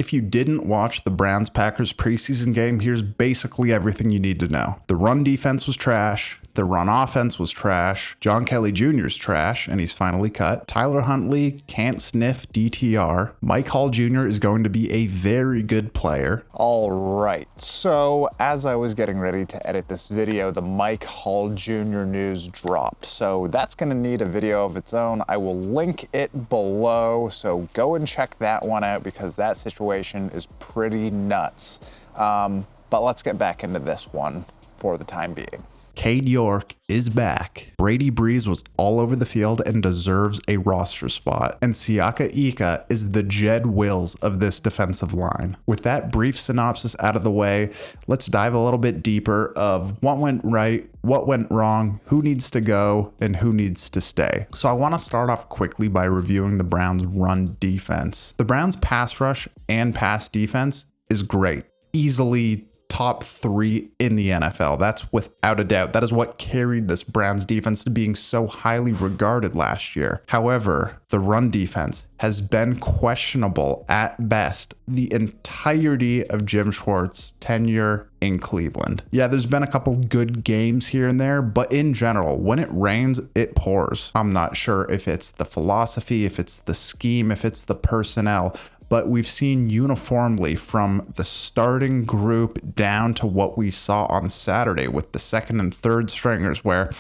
if you didn't watch the Browns-Packers preseason game, here's basically everything you need to know. The run defense was trash. The run offense was trash. John Kelly Jr.'s trash, and he's finally cut. Tyler Huntley can't sniff DTR. Mike Hall Jr. is going to be a very good player. All right, so as I was getting ready to edit this video, the Mike Hall Jr. news dropped. So that's gonna need a video of its own. I will link it below, so go and check that one out because that situation is pretty nuts. But let's get back into this one for the time being. Cade York is back. Brady Breeze was all over the field and deserves a roster spot. And Siaki Ika is the Jed Wills of this defensive line. With that brief synopsis out of the way, let's dive a little bit deeper of what went right, what went wrong, who needs to go, and who needs to stay. So I want to start off quickly by reviewing the Browns' run defense. The Browns' pass rush and pass defense is great. Easily top 3 in the NFL. That's without a doubt. That is what carried this Browns defense to being so highly regarded last year. However, the run defense has been questionable at best the entirety of Jim Schwartz's tenure in Cleveland. Yeah, there's been a couple good games here and there, but in general, when it rains, it pours. I'm not sure if it's the philosophy, if it's the scheme, if it's the personnel, but we've seen uniformly from the starting group down to what we saw on Saturday with the second and third stringers, where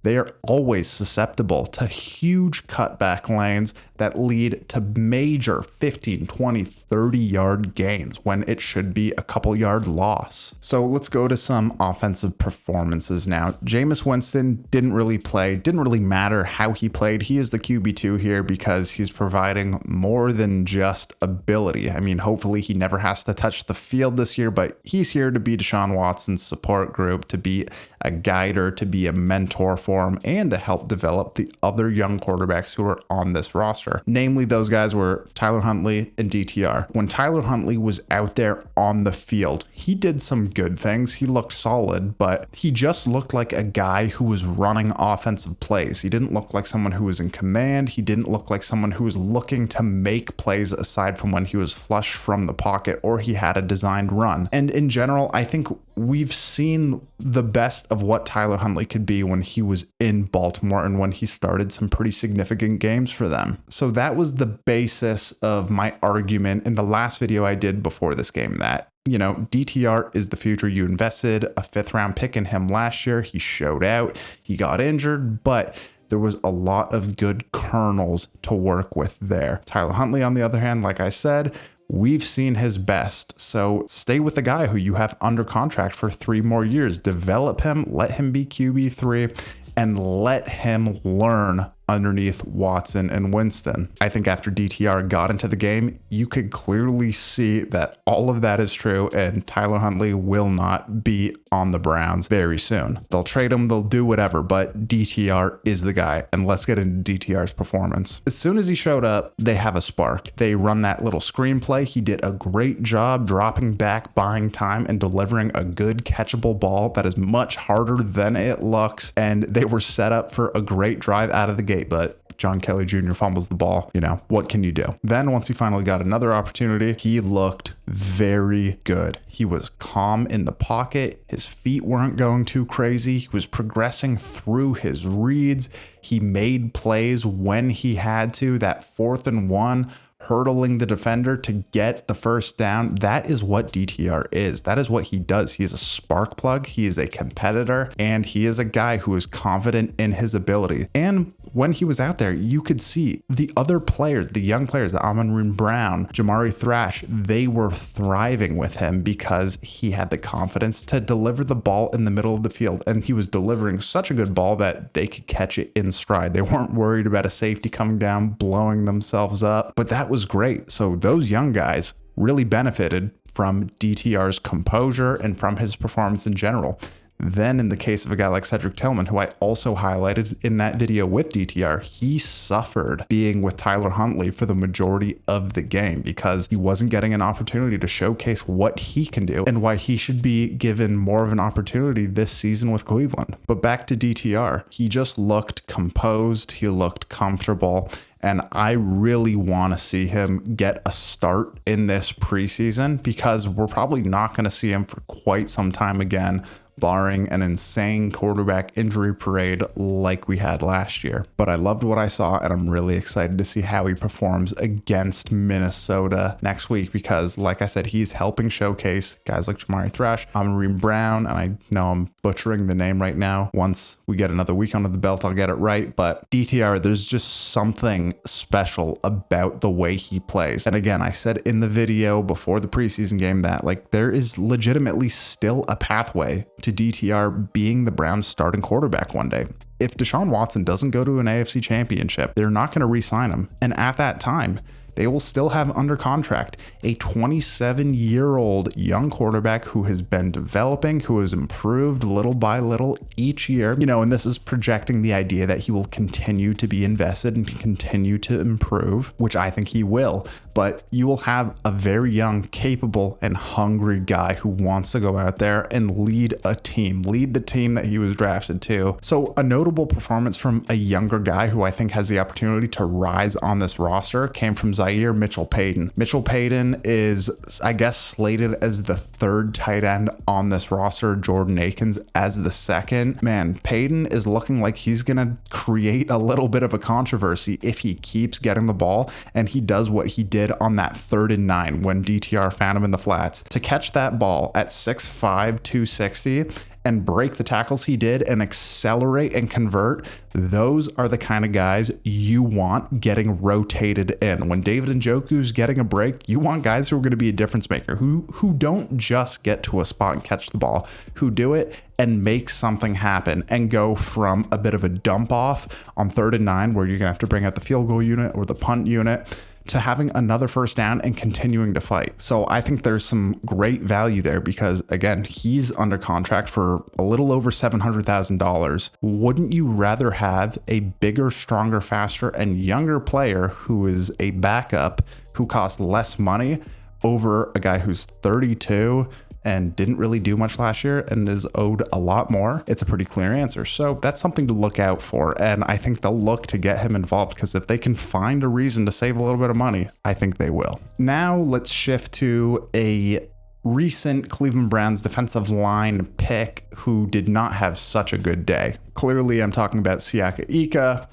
they are always susceptible to huge cutback lanes that lead to major 15, 20, 30-yard gains when it should be a couple-yard loss. So let's go to some offensive performances now. Jameis Winston didn't really play. Didn't really matter how he played. He is the QB2 here because he's providing more than just ability. I mean, hopefully he never has to touch the field this year, but he's here to be Deshaun Watson's support group, to be a guider, to be a mentor for him, and to help develop the other young quarterbacks who are on this roster. Namely, those guys were Tyler Huntley and DTR. When Tyler Huntley was out there on the field, he did some good things. He looked solid, but he just looked like a guy who was running offensive plays. He didn't look like someone who was in command. He didn't look like someone who was looking to make plays aside from when he was flush from the pocket or he had a designed run. And in general, I think we've seen the best of what Tyler Huntley could be when he was in Baltimore and when he started some pretty significant games for them. So that was the basis of my argument in the last video I did before this game, that, you know, DTR is the future. You invested a 5th round pick in him last year. He showed out, he got injured, but there was a lot of good kernels to work with there. Tyler Huntley, on the other hand, like I said, we've seen his best. So stay with the guy who you have under contract for 3 more years. Develop him, let him be QB3, and let him learn underneath Watson and Winston. I think after DTR got into the game, you could clearly see that all of that is true, and Tyler Huntley will not be on the Browns very soon. They'll trade him, they'll do whatever, but DTR is the guy. And let's get into DTR's performance. As soon as he showed up, they have a spark. They run that little screenplay. He did a great job dropping back, buying time, and delivering a good catchable ball that is much harder than it looks. And they were set up for a great drive out of the gate, but John Kelly Jr. fumbles the ball. You know, what can you do? Then once he finally got another opportunity, he looked very good. He was calm in the pocket. His feet weren't going too crazy. He was progressing through his reads. He made plays when he had to. That 4th and 1, hurdling the defender to get the first down. That is what DTR is. That is what he does. He is a spark plug. He is a competitor, and he is a guy who is confident in his ability. And when he was out there, you could see the other players, the young players, the Amon-Ra Brown, Jamari Thrash, they were thriving with him because he had the confidence to deliver the ball in the middle of the field. And he was delivering such a good ball that they could catch it in stride. They weren't worried about a safety coming down, blowing themselves up, but that was great. So those young guys really benefited from DTR's composure and from his performance in general. Then in the case of a guy like Cedric Tillman, who I also highlighted in that video with DTR, he suffered being with Tyler Huntley for the majority of the game because he wasn't getting an opportunity to showcase what he can do and why he should be given more of an opportunity this season with Cleveland. But back to DTR, he just looked composed, he looked comfortable, And I really want to see him get a start in this preseason because we're probably not going to see him for quite some time again, barring an insane quarterback injury parade like we had last year. But I loved what I saw, and I'm really excited to see how he performs against Minnesota next week because, like I said, he's helping showcase guys like Jamari Thrash, Amarine Brown, and I know I'm butchering the name right now. Once we get another week under the belt, I'll get it right. But DTR, there's just something special about the way he plays. And again, I said in the video before the preseason game that like there is legitimately still a pathway to DTR being the Browns starting quarterback one day. If Deshaun Watson doesn't go to an AFC championship, they're not going to re-sign him. And at that time, they will still have under contract a 27-year-old young quarterback who has been developing, who has improved little by little each year. And this is projecting the idea that he will continue to be invested and continue to improve, which I think he will. But you will have a very young, capable, and hungry guy who wants to go out there and lead a team, lead the team that he was drafted to. So a notable performance from a younger guy who I think has the opportunity to rise on this roster came from Zaire Paden. Mitchell Paden is, I guess, slated as the third tight end on this roster. Jordan Akins as the second. Man, Paden is looking like he's going to create a little bit of a controversy if he keeps getting the ball and he does what he did on that 3rd and 9 when DTR found him in the flats. To catch that ball at 6'5", 260 and break the tackles he did and accelerate and convert, those are the kind of guys you want getting rotated in. When David Njoku's getting a break, you want guys who are going to be a difference maker, who don't just get to a spot and catch the ball, who do it and make something happen and go from a bit of a dump off on 3rd and 9 where you're going to have to bring out the field goal unit or the punt unit to having another first down and continuing to fight. So I think there's some great value there because, again, he's under contract for a little over $700,000. Wouldn't you rather have a bigger, stronger, faster, and younger player who is a backup who costs less money over a guy who's 32 and didn't really do much last year and is owed a lot more? It's a pretty clear answer. So that's something to look out for. And I think they'll look to get him involved because if they can find a reason to save a little bit of money, I think they will. Now let's shift to a recent Cleveland Browns defensive line pick who did not have such a good day. Clearly, I'm talking about Siaki Ika.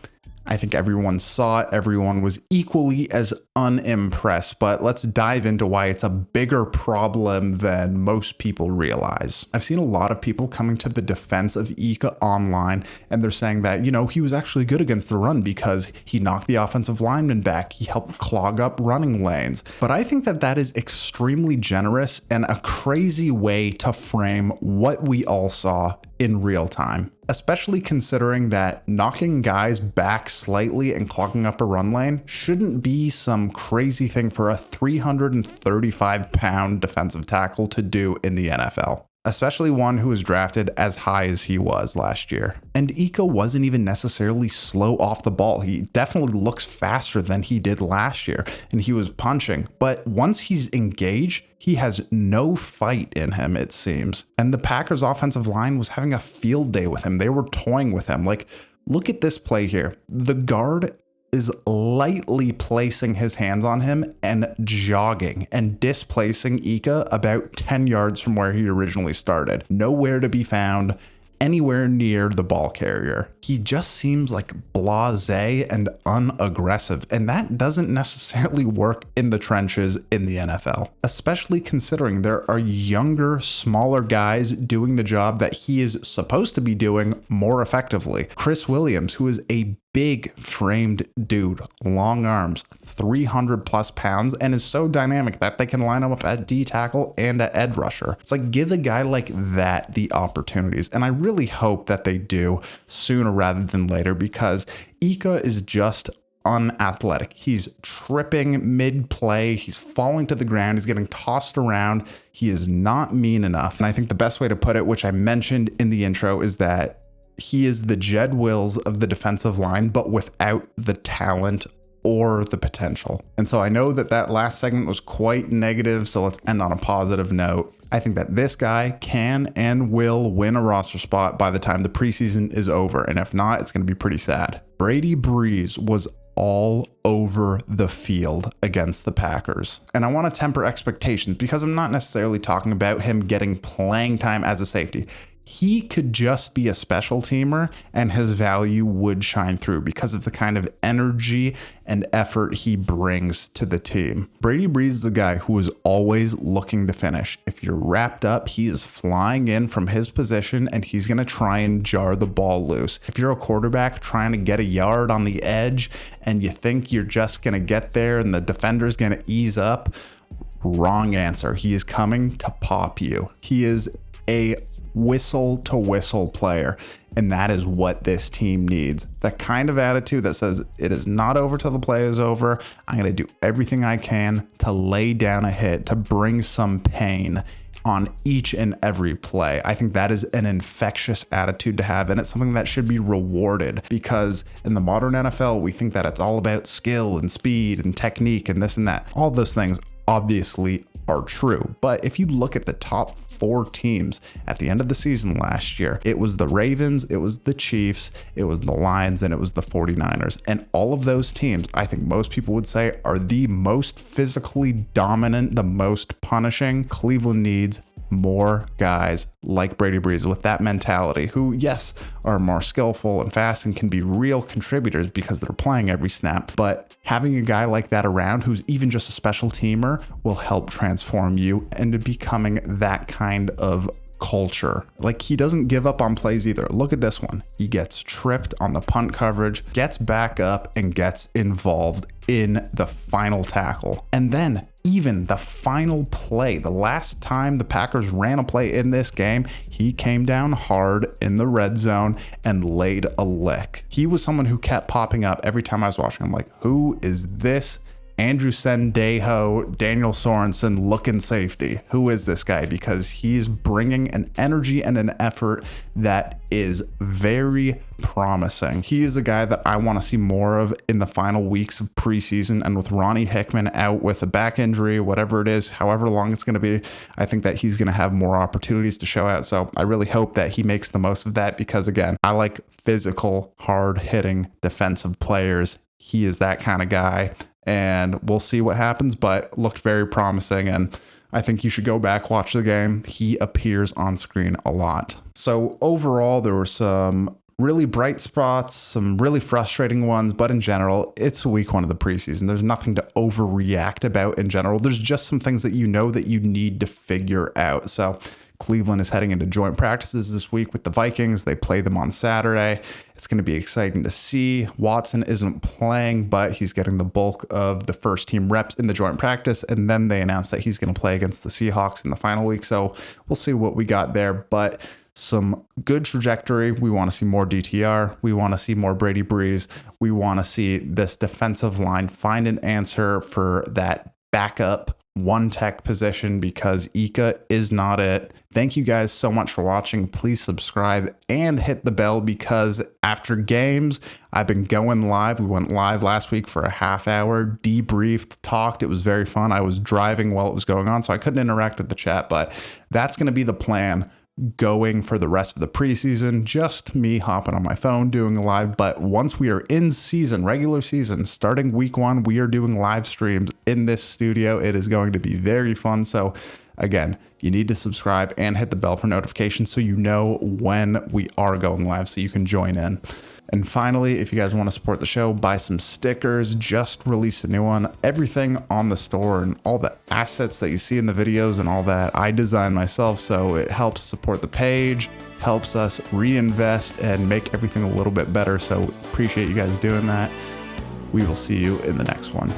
I think everyone saw it. Everyone was equally as unimpressed, but let's dive into why it's a bigger problem than most people realize. I've seen a lot of people coming to the defense of Ika online, and they're saying that, he was actually good against the run because he knocked the offensive lineman back. He helped clog up running lanes. But I think that that is extremely generous and a crazy way to frame what we all saw in real time, especially considering that knocking guys back slightly and clogging up a run lane shouldn't be some crazy thing for a 335-pound defensive tackle to do in the NFL, especially one who was drafted as high as he was last year. And Ika wasn't even necessarily slow off the ball. He definitely looks faster than he did last year, and he was punching. But once he's engaged, he has no fight in him, it seems. And the Packers offensive line was having a field day with him. They were toying with him. Like, look at this play here. The guard is lightly placing his hands on him and jogging and displacing Ika about 10 yards from where he originally started. Nowhere to be found anywhere near the ball carrier. He just seems like blasé and unaggressive, and that doesn't necessarily work in the trenches in the NFL, especially considering there are younger, smaller guys doing the job that he is supposed to be doing more effectively. Chris Williams, who is a big framed dude, long arms, 300 plus pounds, and is so dynamic that they can line him up at D tackle and at edge rusher. It's like, give a guy like that the opportunities. And I really hope that they do sooner rather than later, because Ika is just unathletic. He's tripping mid-play. He's falling to the ground. He's getting tossed around. He is not mean enough. And I think the best way to put it, which I mentioned in the intro, is that he is the Jed Wills of the defensive line, but without the talent or the potential. And so I know that that last segment was quite negative, so let's end on a positive note. I think that this guy can and will win a roster spot by the time the preseason is over, and if not, it's going to be pretty sad. Brady Breeze was all over the field against the Packers. And I want to temper expectations because I'm not necessarily talking about him getting playing time as a safety. He could just be a special teamer and his value would shine through because of the kind of energy and effort he brings to the team. Brady Breeze is the guy who is always looking to finish. If you're wrapped up, he is flying in from his position and he's going to try and jar the ball loose. If you're a quarterback trying to get a yard on the edge and you think you're just going to get there and the defender's going to ease up, wrong answer. He is coming to pop you. He is a whistle to whistle player, and that is what this team needs. The kind of attitude that says it is not over till the play is over. I'm going to do everything I can to lay down a hit, to bring some pain on each and every play. I think that is an infectious attitude to have, and it's something that should be rewarded because in the modern NFL, we think that it's all about skill and speed and technique and this and that. All those things obviously are true, but if you look at the top 4 teams at the end of the season last year, it was the Ravens, it was the Chiefs, it was the Lions, and it was the 49ers. And all of those teams, I think most people would say, are the most physically dominant, the most punishing. Cleveland needs more guys like Brady Breeze with that mentality who, yes, are more skillful and fast and can be real contributors because they're playing every snap. But having a guy like that around who's even just a special teamer will help transform you into becoming that kind of culture. Like, he doesn't give up on plays either. Look at this one. He gets tripped on the punt coverage, gets back up, and gets involved in the final tackle. And then even the final play, the last time the Packers ran a play in this game, he came down hard in the red zone and laid a lick. He was someone who kept popping up every time I was watching. I'm like, who is this Andrew Sendejo, Daniel Sorensen looking safety? Who is this guy? Because he's bringing an energy and an effort that is very promising. He is a guy that I want to see more of in the final weeks of preseason, and with Ronnie Hickman out with a back injury, whatever it is, however long it's going to be, I think that he's going to have more opportunities to show out. So I really hope that he makes the most of that because, again, I like physical, hard-hitting defensive players. He is that kind of guy. And we'll see what happens, but looked very promising. And I think you should go back, watch the game. He appears on screen a lot. So overall, there were some really bright spots, some really frustrating ones, but in general, it's week 1 of the preseason. There's nothing to overreact about in general. There's just some things that you know that you need to figure out. So Cleveland is heading into joint practices this week with the Vikings. They play them on Saturday. It's going to be exciting to see. Watson isn't playing, but he's getting the bulk of the first team reps in the joint practice. And then they announced that he's going to play against the Seahawks in the final week. So we'll see what we got there. But some good trajectory. We want to see more DTR. We want to see more Brady Breeze. We want to see this defensive line find an answer for that backup one tech position because Ika is not it. Thank you guys so much for watching. Please subscribe and hit the bell because after games, I've been going live. We went live last week for a half hour, debriefed, talked. It was very fun. I was driving while it was going on, so I couldn't interact with the chat, but that's going to be the plan going for the rest of the preseason. Just me hopping on my phone doing a live. But once we are in season, regular season, starting week 1, we are doing live streams in this studio. It is going to be very fun. So again, you need to subscribe and hit the bell for notifications so you know when we are going live so you can join in. And finally, if you guys want to support the show, buy some stickers. Just released a new one. Everything on the store and all the assets that you see in the videos and all that, I designed myself. So it helps support the page, helps us reinvest and make everything a little bit better. So appreciate you guys doing that. We will see you in the next one.